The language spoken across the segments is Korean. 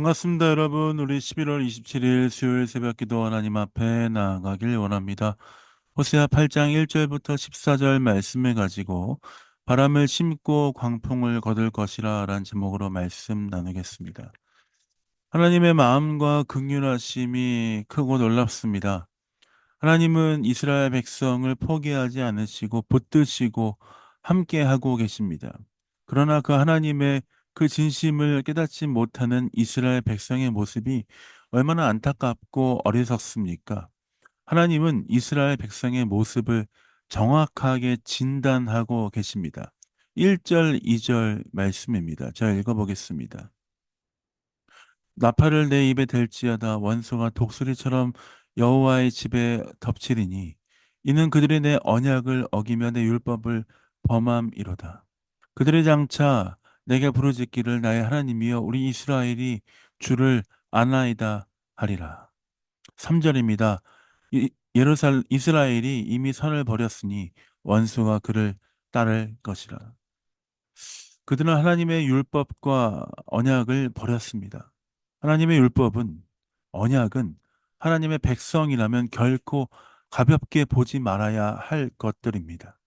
반갑습니다, 여러분. 우리 11월 27일 수요일 새벽 기도 하나님 앞에 나아가길 원합니다. 호세아 8장 1절부터 14절 말씀을 가지고 바람을 심고 광풍을 거둘 것이라 라는 제목으로 말씀 나누겠습니다. 하나님의 마음과 긍휼하심이 크고 놀랍습니다. 하나님은 이스라엘 백성을 포기하지 않으시고 붙드시고 함께하고 계십니다. 그러나 그 하나님의 그 진심을 깨닫지 못하는 이스라엘 백성의 모습이 얼마나 안타깝고 어리석습니까? 하나님은 이스라엘 백성의 모습을 정확하게 진단하고 계십니다. 1절, 2절 말씀입니다. 제가 읽어보겠습니다. 나팔을 내 입에 댈지어다 원수가 독수리처럼 여호와의 집에 덮치리니 이는 그들이 내 언약을 어기며 내 율법을 범함이로다. 그들의 장차 내게 부르짖기를 나의 하나님이여 우리 이스라엘이 주를 아나이다 하리라. 3절입니다. 이스라엘이 이미 선을 버렸으니 원수가 그를 따를 것이라. 그들은 하나님의 율법과 언약을 버렸습니다. 하나님의 율법은, 언약은 하나님의 백성이라면 결코 가볍게 보지 말아야 할 것들입니다.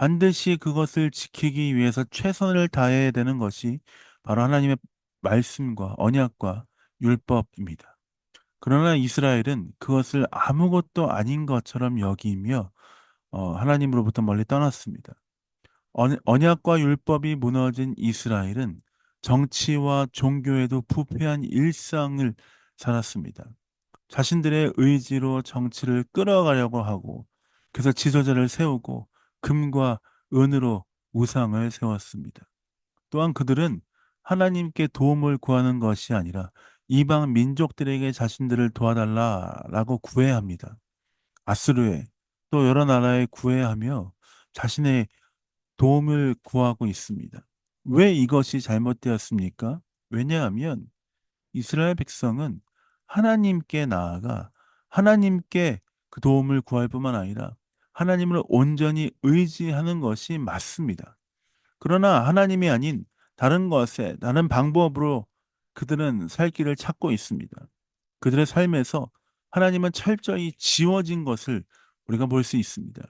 반드시 그것을 지키기 위해서 최선을 다해야 되는 것이 바로 하나님의 말씀과 언약과 율법입니다. 그러나 이스라엘은 그것을 아무것도 아닌 것처럼 여기며 하나님으로부터 멀리 떠났습니다. 언약과 율법이 무너진 이스라엘은 정치와 종교에도 부패한 일상을 살았습니다. 자신들의 의지로 정치를 끌어가려고 하고 그래서 지도자를 세우고 금과 은으로 우상을 세웠습니다. 또한 그들은 하나님께 도움을 구하는 것이 아니라 이방 민족들에게 자신들을 도와달라라고 구애합니다. 아수르에 또 여러 나라에 구애하며 자신의 도움을 구하고 있습니다. 왜 이것이 잘못되었습니까? 왜냐하면 이스라엘 백성은 하나님께 나아가 하나님께 그 도움을 구할 뿐만 아니라 하나님을 온전히 의지하는 것이 맞습니다. 그러나 하나님이 아닌 다른 것에, 다른 방법으로 그들은 살 길을 찾고 있습니다. 그들의 삶에서 하나님은 철저히 지워진 것을 우리가 볼 수 있습니다.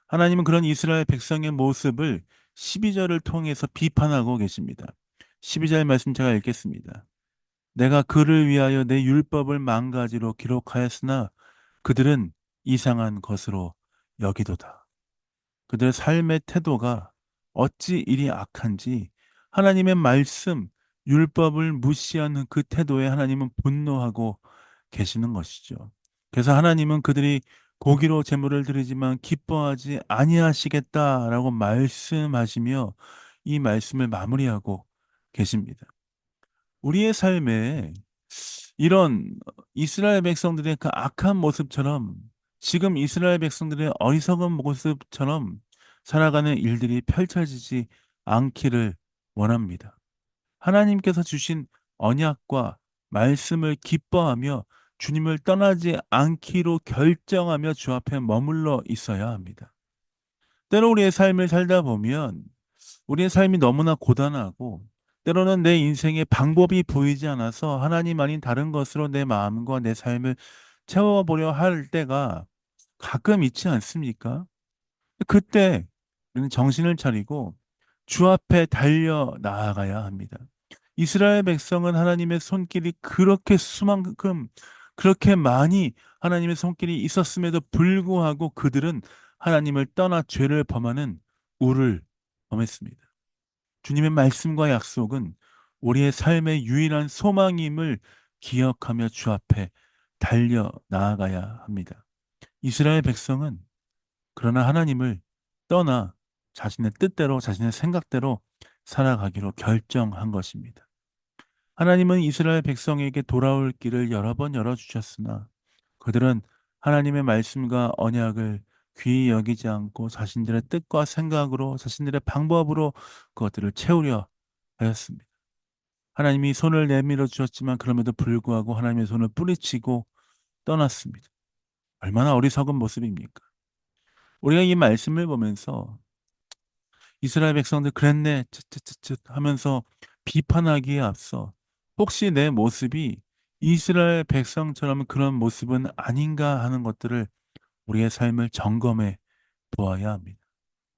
하나님은 그런 이스라엘 백성의 모습을 12절을 통해서 비판하고 계십니다. 12절 말씀 제가 읽겠습니다. 내가 그를 위하여 내 율법을 망가지로 기록하였으나 그들은 이상한 것으로 여기도다. 그들의 삶의 태도가 어찌 이리 악한지 하나님의 말씀, 율법을 무시하는 그 태도에 하나님은 분노하고 계시는 것이죠. 그래서 하나님은 그들이 고기로 제물을 드리지만 기뻐하지 아니하시겠다라고 말씀하시며 이 말씀을 마무리하고 계십니다. 우리의 삶에 이런 이스라엘 백성들의 그 악한 모습처럼 지금 이스라엘 백성들의 어리석은 모습처럼 살아가는 일들이 펼쳐지지 않기를 원합니다. 하나님께서 주신 언약과 말씀을 기뻐하며 주님을 떠나지 않기로 결정하며 주 앞에 머물러 있어야 합니다. 때로 우리의 삶을 살다 보면 우리의 삶이 너무나 고단하고 때로는 내 인생의 방법이 보이지 않아서 하나님 아닌 다른 것으로 내 마음과 내 삶을 채워보려 할 때가 가끔 있지 않습니까? 그때 우리는 정신을 차리고 주 앞에 달려 나아가야 합니다. 이스라엘 백성은 하나님의 손길이 그렇게 수만큼 그렇게 많이 하나님의 손길이 있었음에도 불구하고 그들은 하나님을 떠나 죄를 범하는 우를 범했습니다. 주님의 말씀과 약속은 우리의 삶의 유일한 소망임을 기억하며 주 앞에 달려 나아가야 합니다. 이스라엘 백성은 그러나 하나님을 떠나 자신의 뜻대로 자신의 생각대로 살아가기로 결정한 것입니다. 하나님은 이스라엘 백성에게 돌아올 길을 여러 번 열어주셨으나 그들은 하나님의 말씀과 언약을 귀히 여기지 않고 자신들의 뜻과 생각으로 자신들의 방법으로 그것들을 채우려 하였습니다. 하나님이 손을 내밀어 주셨지만 그럼에도 불구하고 하나님의 손을 뿌리치고 떠났습니다. 얼마나 어리석은 모습입니까? 우리가 이 말씀을 보면서 이스라엘 백성들 그랬네 하면서 비판하기에 앞서 혹시 내 모습이 이스라엘 백성처럼 그런 모습은 아닌가 하는 것들을 우리의 삶을 점검해 보아야 합니다.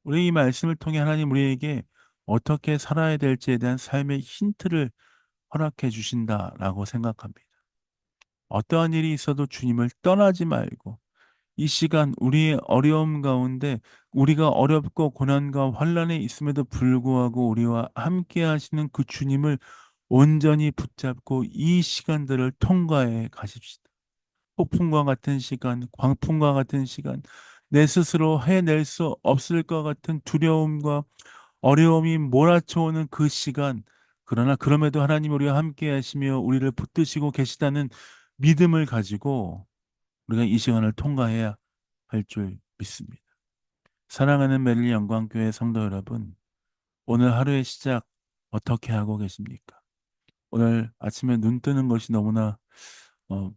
우리 이 말씀을 통해 하나님 우리에게 어떻게 살아야 될지에 대한 삶의 힌트를 허락해 주신다라고 생각합니다. 어떠한 일이 있어도 주님을 떠나지 말고 이 시간 우리의 어려움 가운데 우리가 어렵고 고난과 환란에 있음에도 불구하고 우리와 함께 하시는 그 주님을 온전히 붙잡고 이 시간들을 통과해 가십시다. 폭풍과 같은 시간, 광풍과 같은 시간, 내 스스로 해낼 수 없을 것 같은 두려움과 어려움이 몰아쳐오는 그 시간, 그러나 그럼에도 하나님 우리와 함께 하시며 우리를 붙드시고 계시다는 믿음을 가지고 우리가 이 시간을 통과해야 할 줄 믿습니다. 사랑하는 메릴 영광교회 성도 여러분, 오늘 하루의 시작 어떻게 하고 계십니까? 오늘 아침에 눈 뜨는 것이 너무나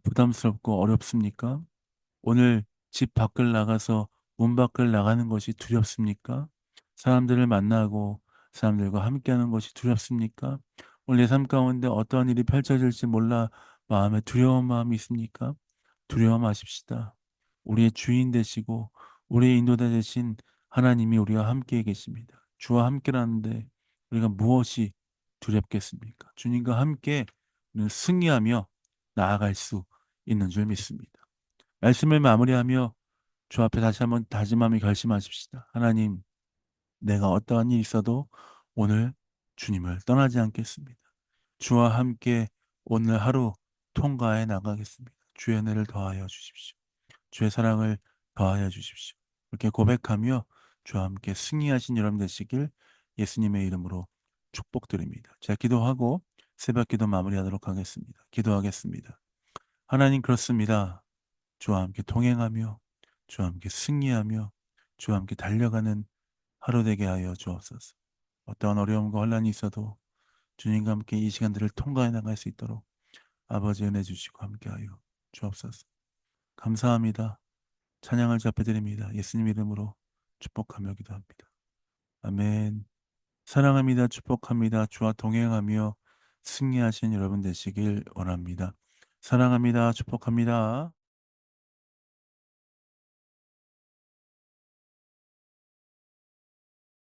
부담스럽고 어렵습니까? 오늘 집 밖을 나가서 문 밖을 나가는 것이 두렵습니까? 사람들을 만나고 사람들과 함께하는 것이 두렵습니까? 오늘 내 삶 가운데 어떠한 일이 펼쳐질지 몰라 마음에 두려운 마음이 있습니까? 두려워 마십시다. 우리의 주인 되시고 우리의 인도자 되신 하나님이 우리와 함께 계십니다. 주와 함께라는데 우리가 무엇이 두렵겠습니까? 주님과 함께 우리는 승리하며 나아갈 수 있는 줄 믿습니다. 말씀을 마무리하며 주 앞에 다시 한번 다짐하며 결심하십시다. 하나님, 내가 어떠한 일이 있어도 오늘 주님을 떠나지 않겠습니다. 주와 함께 오늘 하루 통과해 나가겠습니다. 주의 은혜를 더하여 주십시오. 주의 사랑을 더하여 주십시오. 이렇게 고백하며 주와 함께 승리하신 여러분 되시길 예수님의 이름으로 축복드립니다. 제가 기도하고 새벽 기도 마무리하도록 하겠습니다. 기도하겠습니다. 하나님 그렇습니다. 주와 함께 동행하며 주와 함께 승리하며 주와 함께 달려가는 하루 되게 하여 주옵소서. 어떠한 어려움과 혼란이 있어도 주님과 함께 이 시간들을 통과해 나갈 수 있도록 아버지 은혜 주시고 함께하여 주옵소서. 감사합니다. 찬양을 잡혀드립니다. 예수님 이름으로 축복하며 기도합니다. 아멘. 사랑합니다. 축복합니다. 주와 동행하며 승리하신 여러분 되시길 원합니다. 사랑합니다. 축복합니다.